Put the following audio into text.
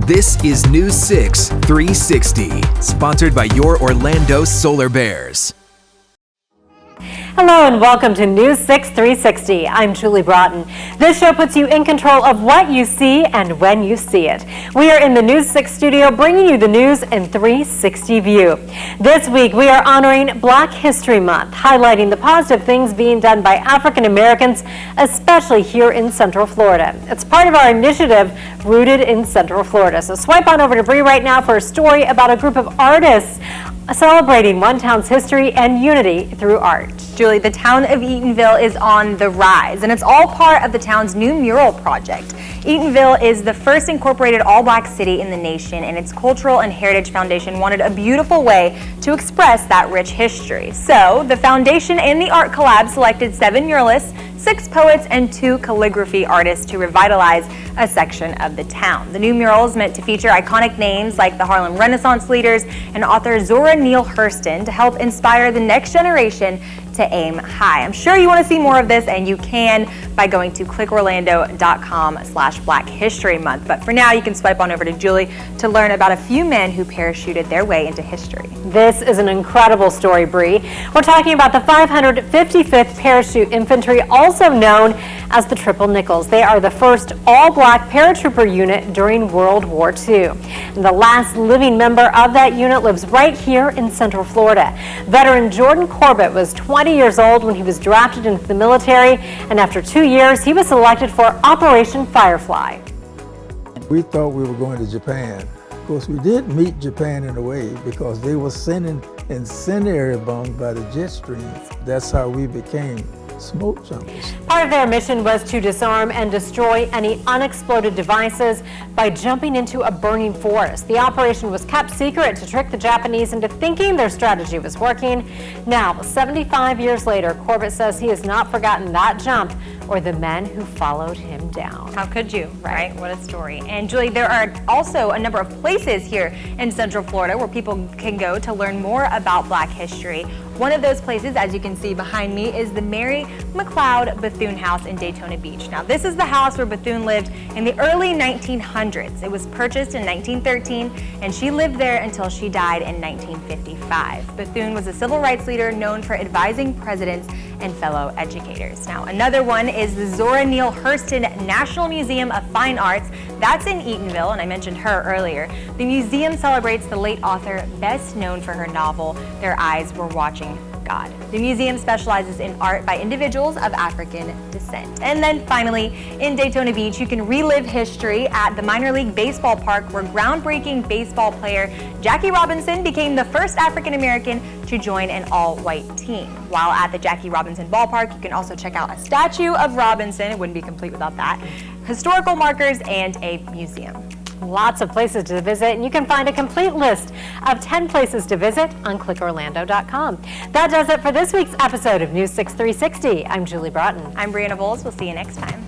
This is News 6 360, sponsored by your Orlando Solar Bears. Hello and welcome to News 6 360. I'm Julie Broughton. This show puts you in control of what you see and when you see it. We are in the News 6 studio bringing you the news in 360 view. This week we are honoring Black History Month, highlighting the positive things being done by African Americans, especially here in Central Florida. It's part of our initiative rooted in Central Florida. So swipe on over to Bree right now for a story about a group of artists celebrating one town's history and unity through art. Julie, the town of Eatonville is on the rise, and it's all part of the town's new mural project. Eatonville is the first incorporated all-black city in the nation, and its Cultural and Heritage Foundation wanted a beautiful way to express that rich history. So, the foundation and the art collab selected 7 muralists, 6 poets, and 2 calligraphy artists to revitalize a section of the town. The new mural is meant to feature iconic names like the Harlem Renaissance leaders and author Zora Neale Hurston to help inspire the next generation to aim high. I'm sure you want to see more of this, and you can by going to clickorlando.com/Black History Month. But for now, you can swipe on over to Julie to learn about a few men who parachuted their way into history. This is an incredible story, Bree. We're talking about the 555th Parachute Infantry, also known as the Triple Nickels. They are the first all-black paratrooper unit during World War II. And the last living member of that unit lives right here in Central Florida. Veteran Jordan Corbett was 20 years old when he was drafted into the military, and after 2 years, he was selected for Operation Firefly. We thought we were going to Japan. Of course, we did meet Japan in a way because they were sending incendiary bombs by the jet streams. That's how we became smoke jumpers. Part of their mission was to disarm and destroy any unexploded devices by jumping into a burning forest. The operation was kept secret to trick the Japanese into thinking their strategy was working. Now, 75 years later, Corbett says he has not forgotten that jump or the men who followed him down. How could you, right? What a story. And Julie, there are also a number of places here in Central Florida where people can go to learn more about Black history. One of those places, as you can see behind me, is the Mary McLeod Bethune House in Daytona Beach. Now, this is the house where Bethune lived in the early 1900s. It was purchased in 1913, and she lived there until she died in 1955. Bethune was a civil rights leader known for advising presidents and fellow educators. Now, another one is the Zora Neale Hurston National Museum of Fine Arts. That's in Eatonville, and I mentioned her earlier. The museum celebrates the late author best known for her novel, Their Eyes Were Watching God. The museum specializes in art by individuals of African descent. And then finally, in Daytona Beach, you can relive history at the minor league baseball park where groundbreaking baseball player Jackie Robinson became the first African American to join an all-white team. While at the Jackie Robinson ballpark, you can also check out a statue of Robinson. It wouldn't be complete without that. Historical markers and a museum. Lots of places to visit, and you can find a complete list of 10 places to visit on clickorlando.com. That does it for this week's episode of News 6 360. I'm Julie Broughton. I'm Brianna Bowles. We'll see you next time.